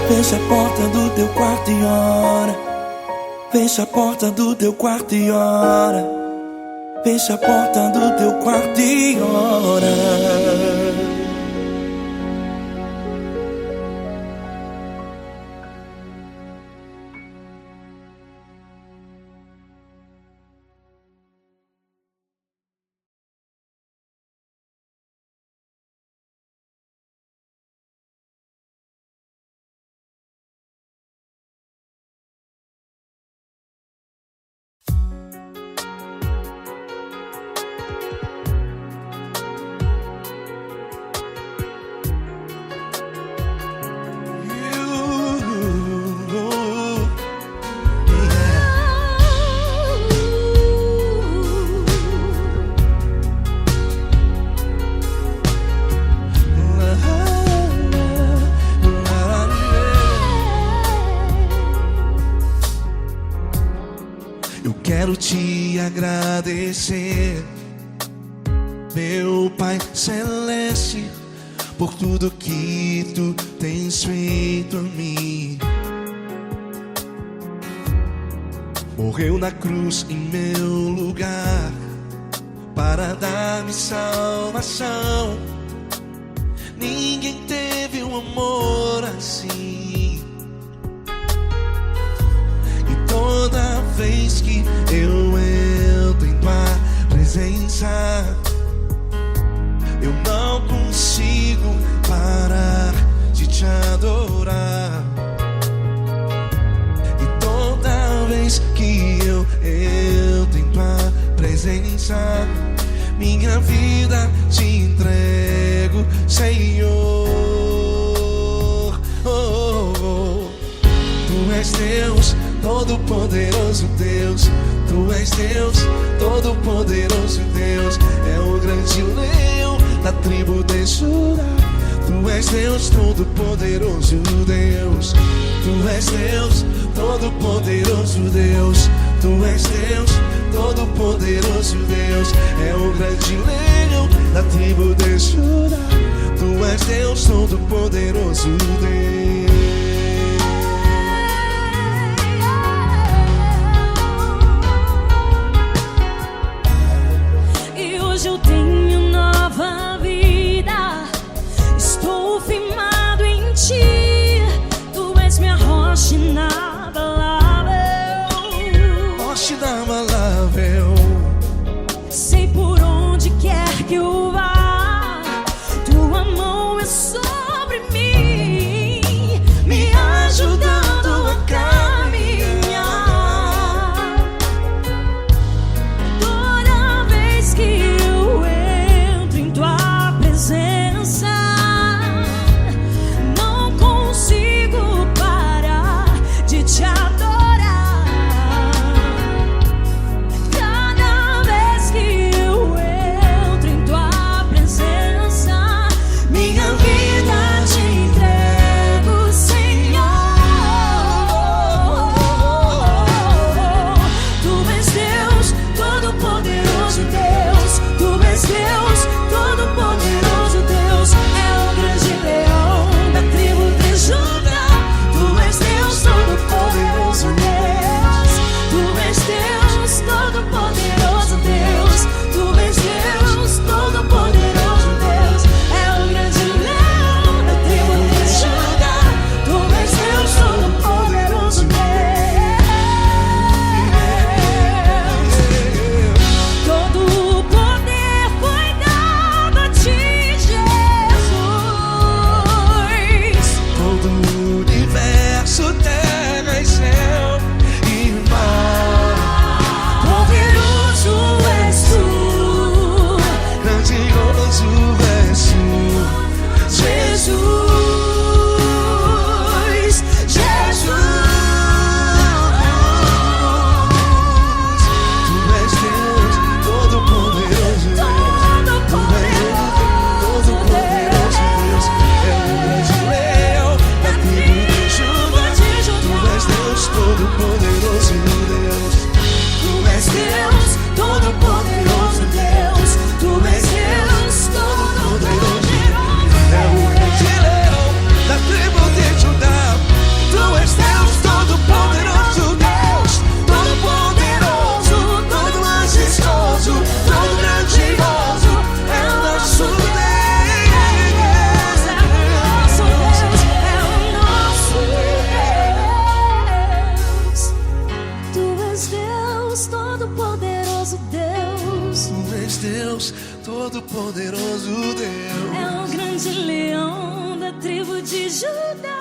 Speaker 1: Fecha a porta do teu quarto e ora. Fecha a porta do teu quarto e ora. Fecha a porta do teu quarto e ora.
Speaker 2: te agradecer, meu Pai Celeste, por tudo que tu tens feito a mim. Morreu na cruz em meu lugar para dar-me salvação. Ninguém teve um amor assim. E toda vez que eu entro em tua presença, eu não consigo parar de te adorar. E toda vez que eu entro em tua presença, minha vida te entrego, Senhor. Oh, oh, oh. Tu és Deus, Todo-Poderoso Deus. Tu és Deus, Todo-Poderoso Deus. É o grande leão da tribo de Judá. Tu és Deus, Todo-Poderoso Deus. Tu és Deus, Todo-Poderoso Deus. Tu és Deus, Todo-Poderoso Deus. É o grande leão da tribo de Judá. Tu és Deus, Todo-Poderoso Deus.
Speaker 8: E hoje eu tenho nova vida. Estou firmado em ti. Tu és minha rocha inabalável.
Speaker 2: Rocha inabalável.
Speaker 8: Sei por onde quer que eu vá, tua mão é sobre mim, me ajudando a caminhar. Toda vez que eu entro em tua presença, não consigo parar de te adorar. Cada vez que eu entro em tua presença, minha vida te entrego, Senhor. Tu és Deus, Todo-Poderoso Deus. Tu és Deus, Todo-Poderoso Deus. É o grande leão da tribo de Judá. Tu és Deus, Todo-Poderoso Deus. Tu és Deus, Todo-Poderoso Deus. Tu és Deus, Todo-Poderoso Deus. É o grande leão da tribo de Judá. Tu és Deus, Todo-Poderoso Deus. Todo o poder foi dado a ti, Jesus.
Speaker 2: Todo o universo, terra e céu e mar.
Speaker 8: Poderoso és tu,
Speaker 2: Grandioso és tu,
Speaker 8: Jesus. Jesus.
Speaker 2: Tu és Deus, Todo-Poderoso Deus. Tu és Deus, Todo-Poderoso Deus. É o grande leão da tribo de Judá. Tu és Deus, Todo-Poderoso Deus.
Speaker 8: Tu és Deus, Todo-Poderoso Deus. Tu és Deus, Todo-Poderoso.
Speaker 2: É o grande leão da tribo de Judá. Tu és Deus, Todo-Poderoso Deus. Todo-Poderoso, todo majestoso, todo grandioso. É o nosso Deus.
Speaker 8: Nosso Deus é o nosso Deus. Tu és Deus, Todo-Poderoso Deus.
Speaker 2: Tu és Deus, Todo-Poderoso Deus.
Speaker 8: É o grande leão da tribo de Judá.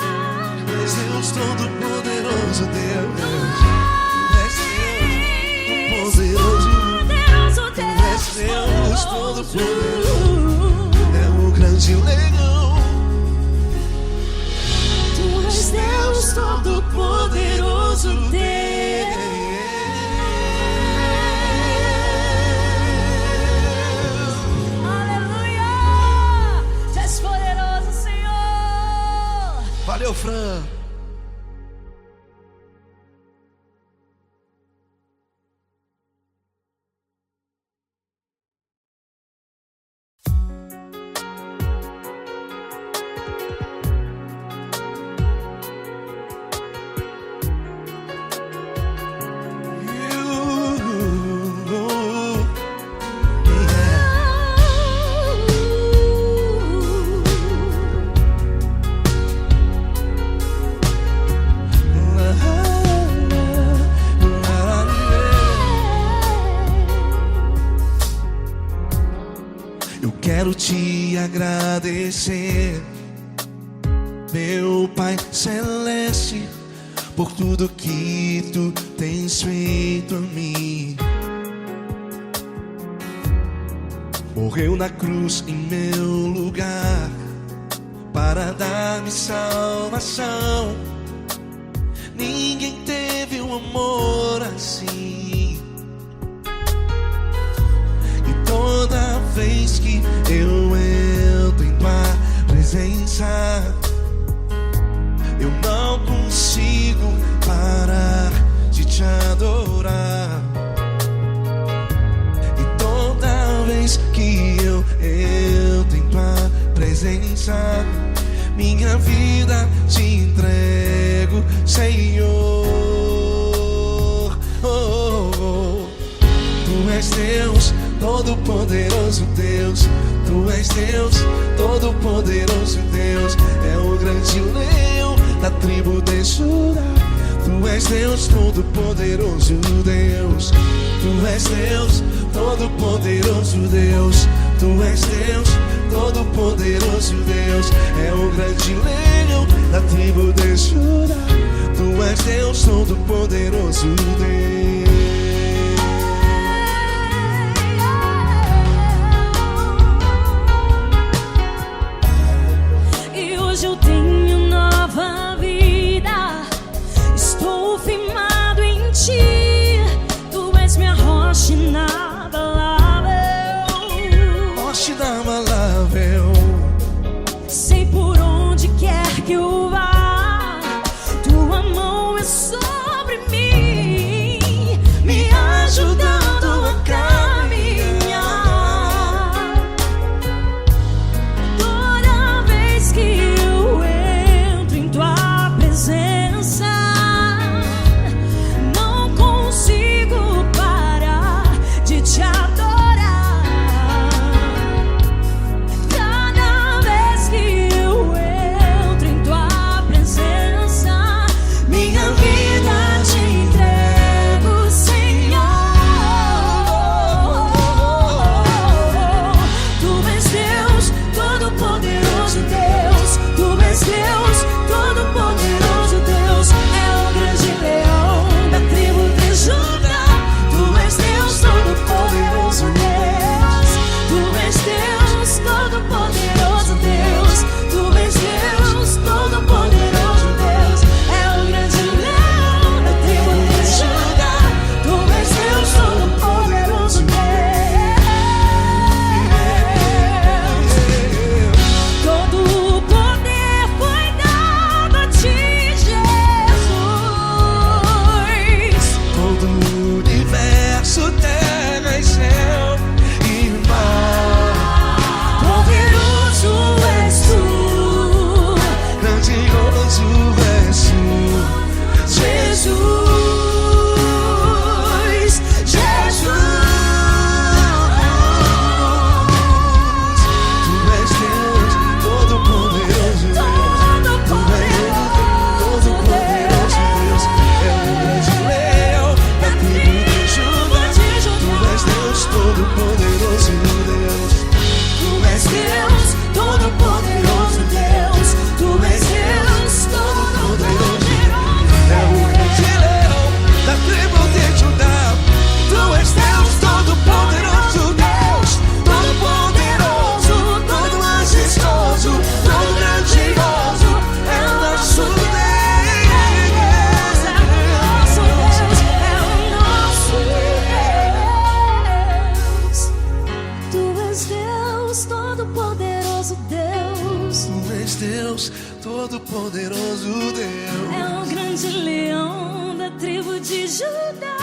Speaker 2: Tu és Deus, Todo-Poderoso Deus. Tu és Deus, Todo-Poderoso.
Speaker 8: Poderoso
Speaker 2: Tu és Deus,
Speaker 8: Deus.
Speaker 2: Todo-Poderoso. É o grande leão.
Speaker 8: Tu és Deus, Todo-Poderoso Deus. Aleluia! Tu és poderoso, Senhor.
Speaker 2: Valeu, Fran. quero te agradecer, meu Pai Celeste, por tudo que tu tens feito a mim. Morreu na cruz em meu lugar para dar-me salvação. Ninguém teve um amor assim. E toda vez que eu entro em tua presença, eu não consigo parar de te adorar. E toda vez que eu entro em tua presença, minha vida te entrego, Senhor. Oh, oh, oh. Tu és Deus, todo-poderoso Deus. Tu és Deus, todo-poderoso Deus. É o grande leão da tribo de Judá. Tu és Deus, todo-poderoso Deus. Tu és Deus, todo-poderoso Deus. Tu és Deus, todo-poderoso Deus. É o grande leão da tribo de Judá. Tu és Deus, todo-poderoso Deus.
Speaker 8: E hoje eu tenho nova vida, estou firmado em ti. Tu és minha rocha inabalável,
Speaker 2: rocha inabalável.
Speaker 8: sei por onde quer que eu vá, tua mão é sobre mim, me ajudando a caminhar. Toda vez que eu entro em tua presença, não consigo parar de te adorar. Cada vez que eu entro em tua presença, minha vida te entrego, Senhor. Tu és Deus, todo-poderoso Deus. Tu és Deus, todo-poderoso Deus. É o grande leão da tribo de Judá. Tu és Deus, todo-poderoso Deus. Tu és Deus, todo-poderoso Deus. Tu és Deus, todo-poderoso Deus. É o grande leão da tribo de Judá. Tu és Deus, todo-poderoso Deus. Todo o poder foi dado a ti, Jesus.
Speaker 2: Todo o universo, terra e céu e mar.
Speaker 8: Poderoso és tu,
Speaker 2: Grandioso és tu,
Speaker 8: Jesus. Jesus.
Speaker 2: Tu és Deus, todo-poderoso Deus. Tu és Deus, todo-poderoso Deus. É o grande leão da tribo de Judá. Tu és Deus, todo-poderoso Deus.
Speaker 8: Tu és Deus, todo-poderoso Deus. Tu és Deus, todo-poderoso.
Speaker 2: É o grande leão da tribo de Judá. Tu és Deus, todo-poderoso Deus. Todo-poderoso, todo majestoso, todo grandioso. É o nosso Deus.
Speaker 8: Nosso Deus é o nosso Deus. Tu és Deus, todo-poderoso Deus.
Speaker 2: Tu és Deus, todo-poderoso Deus.
Speaker 8: É o grande leão da tribo de Judá.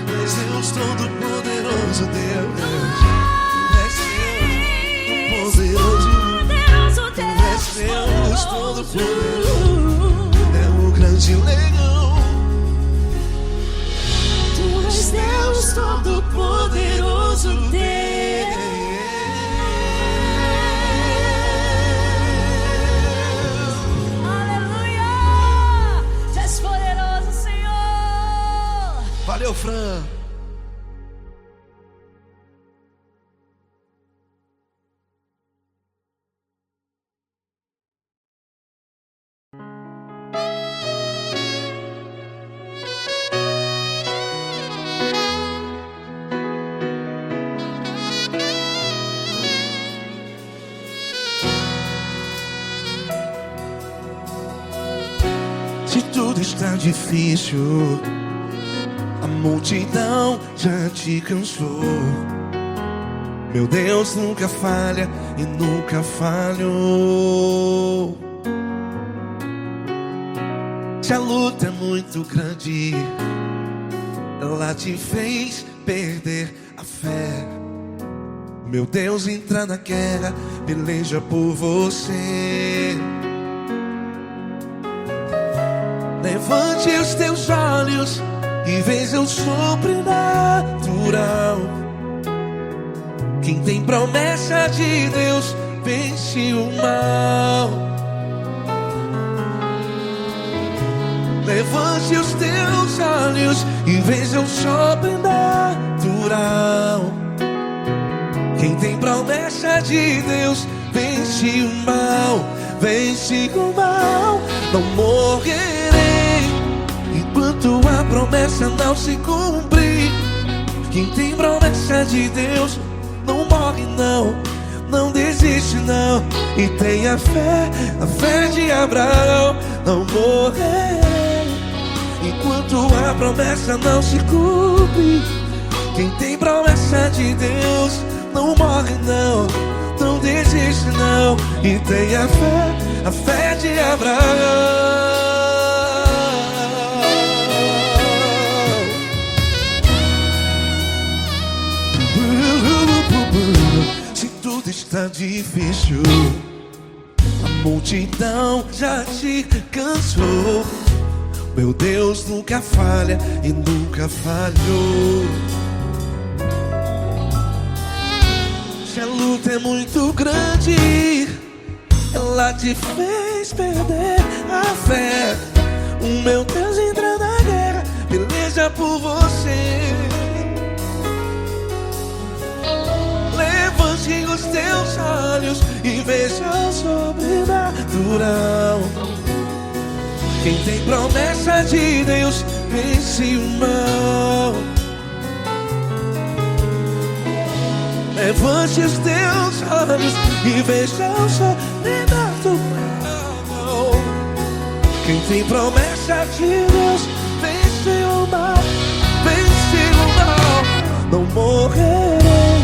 Speaker 2: Tu és Deus, todo-poderoso Deus. Tu és Deus, todo-poderoso.
Speaker 8: Poderoso
Speaker 2: Tu és Deus,
Speaker 8: Deus,
Speaker 2: todo-poderoso. É o grande leão.
Speaker 8: Tu és Deus, todo-poderoso Deus. Aleluia! Tu és poderoso, Senhor.
Speaker 2: Valeu, Fran. está difícil, a multidão já te cansou. Meu Deus nunca falha e nunca falhou. Se a luta é muito grande, ela te fez perder a fé. Meu Deus entra na guerra, peleja por você. Levante os teus olhos e veja o sobrenatural. Quem tem promessa de Deus vence o mal. Levante os teus olhos e veja o sobrenatural. Quem tem promessa de Deus vence o mal. Vence o mal. Não morrerei enquanto a promessa não se cumprir. Quem tem promessa de Deus não morre não, não desiste não. E tenha fé, a fé de Abraão. Não morrerei enquanto a promessa não se cumpre. Quem tem promessa de Deus não morre não, não desiste não. E tenha fé, a fé de Abraão. Se tudo está difícil, a multidão já te cansou. Meu Deus nunca falha e nunca falhou. Se a luta é muito grande, ela te fez perder a fé. O meu Deus entra na guerra, peleja por você. Levante os teus olhos e veja o sobrenatural. Quem tem promessa de Deus vence o mal. Levante os teus olhos e veja o sobrenatural. Quem tem promessa de Deus vence o mal. Vence o mal. Não morrerei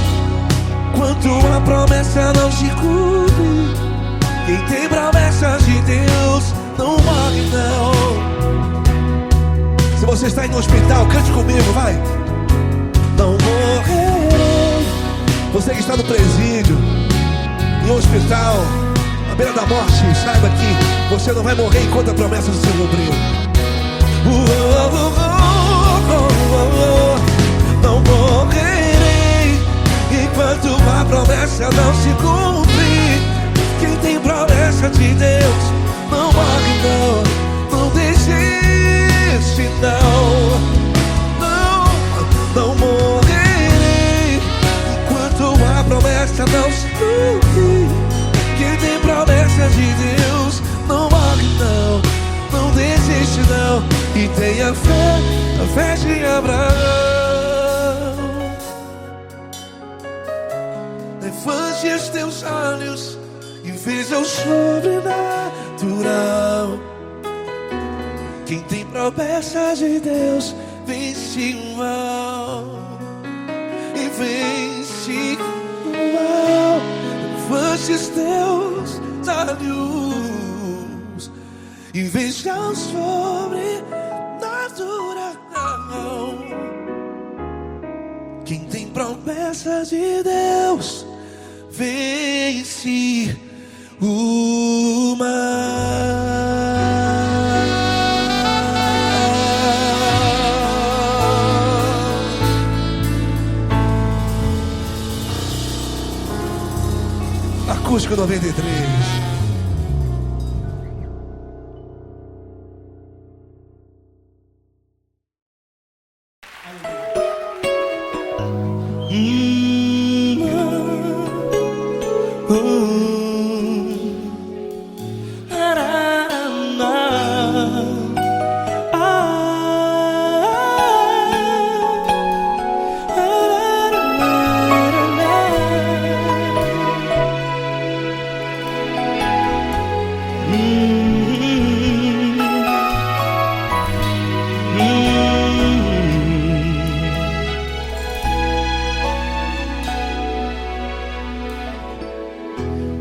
Speaker 2: enquanto a promessa não se cumpre. Quem tem promessa de Deus não morre não. Se você está aí no hospital, cante comigo, vai. Não morrerei. Você que está no presídio, em um hospital, à beira da morte, saiba que você não vai morrer enquanto a promessa se cumpriu. Não morrerei enquanto a promessa não se cumprir. Quem tem promessa de Deus não morre não, não desiste não. Não morrerei enquanto a promessa não se cumprir. Quem tem promessa de Deus não morre não, não desiste não. E tenha fé, a fé de Abraão. Levante os teus olhos e veja o sobrenatural. Quem tem promessa de Deus vence o mal. E vence o mal. Levante os teus olhos e veja o sobrenatural. Quem tem promessa de Deus vence o mal. Acústico 93.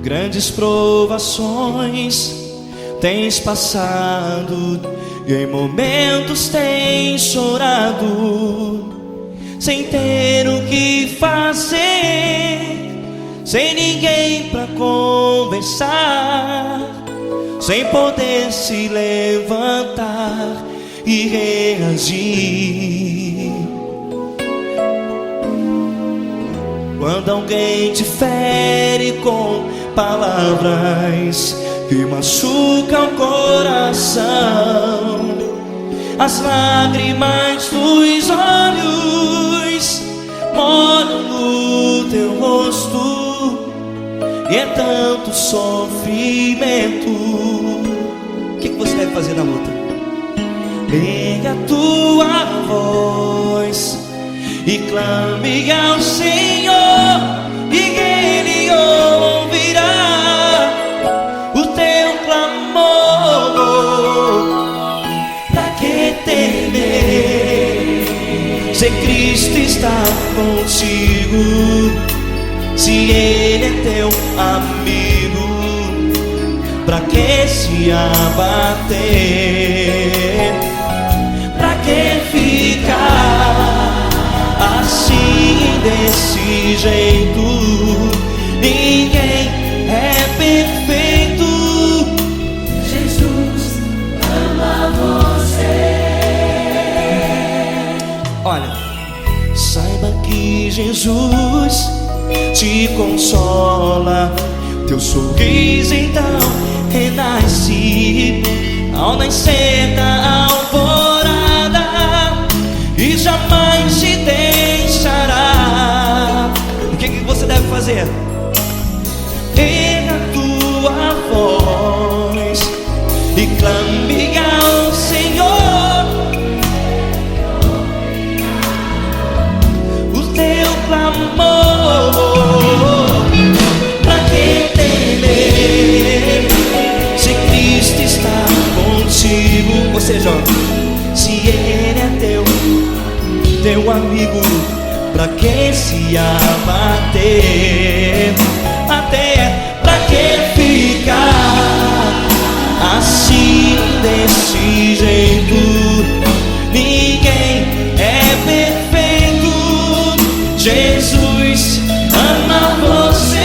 Speaker 2: grandes provações tens passado, e em momentos tens chorado, sem ter o que fazer, sem ninguém pra conversar, sem poder se levantar e reagir. Quando alguém te fere com palavras que machucam o coração, as lágrimas dos olhos molham no teu rosto, e é tanto sofrimento. O que você deve fazer na luta? Pega a tua voz e clame ao Senhor, e Ele ouvirá o teu clamor. Pra que temer, se Cristo está contigo, se Ele é teu amigo? Pra que se abater? Pra que ficar assim, desse jeito? Ninguém é perfeito.
Speaker 8: Jesus ama você.
Speaker 2: Olha, saiba que Jesus te consola, teu sorriso então renasce ao nascer da alvorada, e jamais te deixará. O que você deve fazer? Erga a tua voz e clame ao Senhor, o teu clamor. Pra que temer, se Cristo está contigo? Ou seja, se Ele é teu amigo, pra que se abater? Até pra que ficar assim, desse jeito? Ninguém é perfeito. Jesus ama você.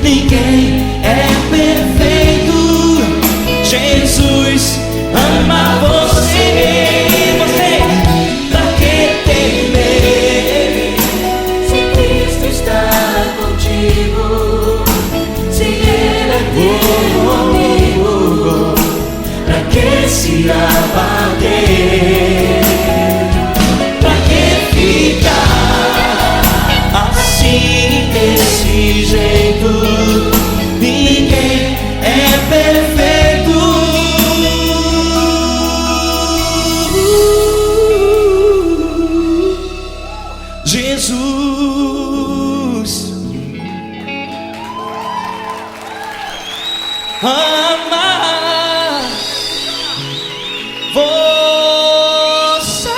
Speaker 2: Ninguém é perfeito. Jesus ama você. Pra que temer,
Speaker 8: se Cristo está contigo, se Ele é teu amigo?
Speaker 2: pra que se abater? Pra que ficar assim, desse jeito? Ninguém é perfeito. Jesus ama você.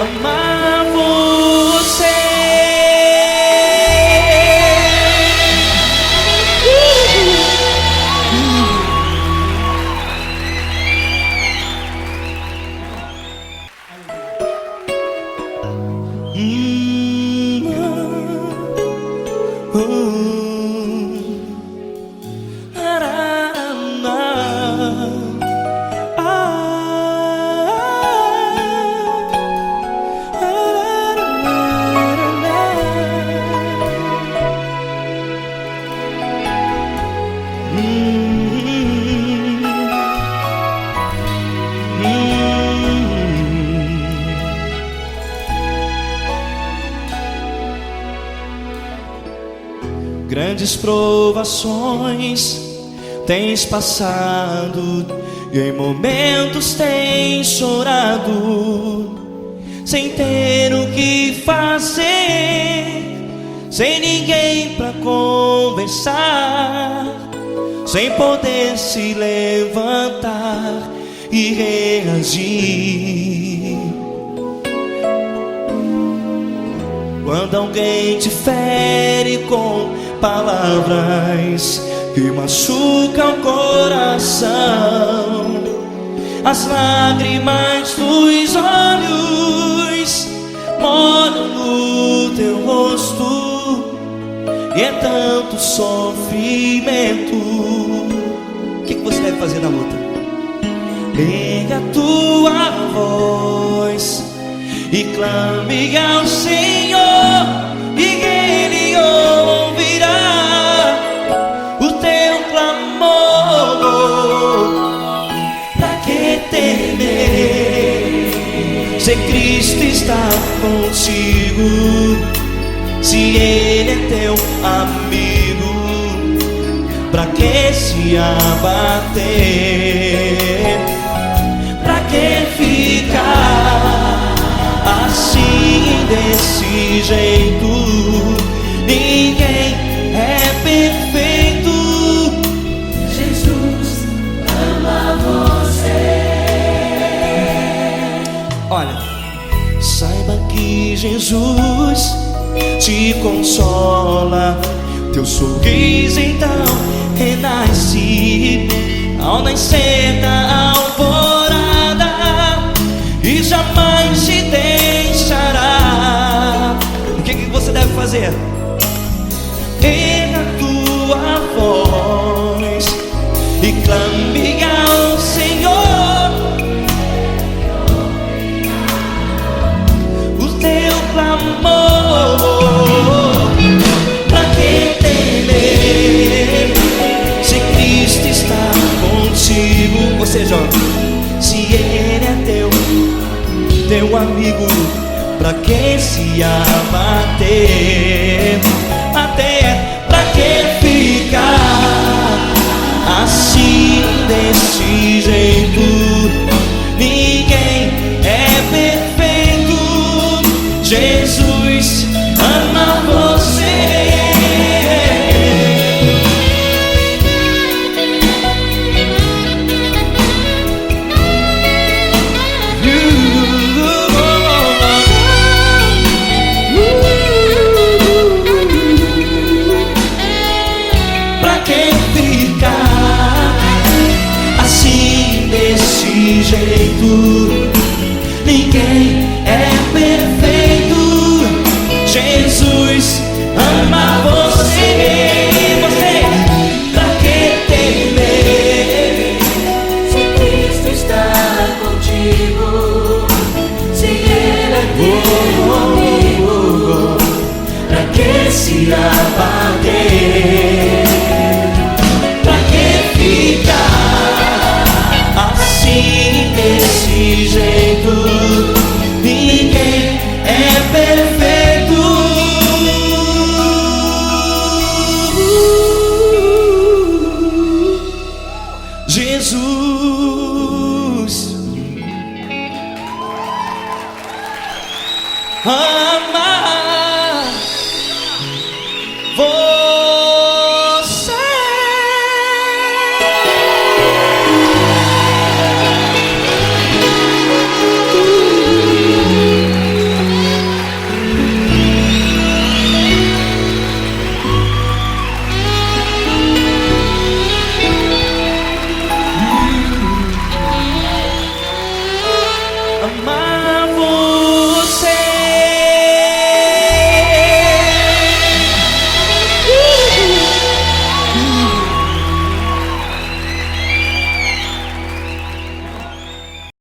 Speaker 2: Amar você. Grandes provações tens passado, e em momentos tens chorado, sem ter o que fazer, sem ninguém pra conversar, sem poder se levantar e reagir. Quando alguém te fere com palavras que machucam o coração, as lágrimas dos olhos moram no teu rosto, e é tanto sofrimento. O que você deve fazer na luta? Erga a tua voz e clame ao Senhor, e Ele ouvirá o teu clamor. Pra que temer, se Cristo está contigo, se Ele é teu amigo? Pra que se abater? Pra que ficar assim, desse jeito? Ninguém é perfeito.
Speaker 8: Jesus ama você.
Speaker 2: Olha, saiba que Jesus te consola, teu sorriso então renasce ao nascer da alvorada, e jamais te deixará. O que você deve fazer? Erga a tua voz e clame ao Senhor, o teu clamor. Pra que temer, se Cristo está contigo? Ou seja, se Ele é teu amigo, pra que se abater? Até pra que ficar assim, desse jeito? Ninguém é perfeito. Jesus ama você. Jeito, ninguém é perfeito. Jesus ama você. Você, pra que temer,
Speaker 8: se Cristo está contigo, se Ele é teu amigo? Pra que se abater?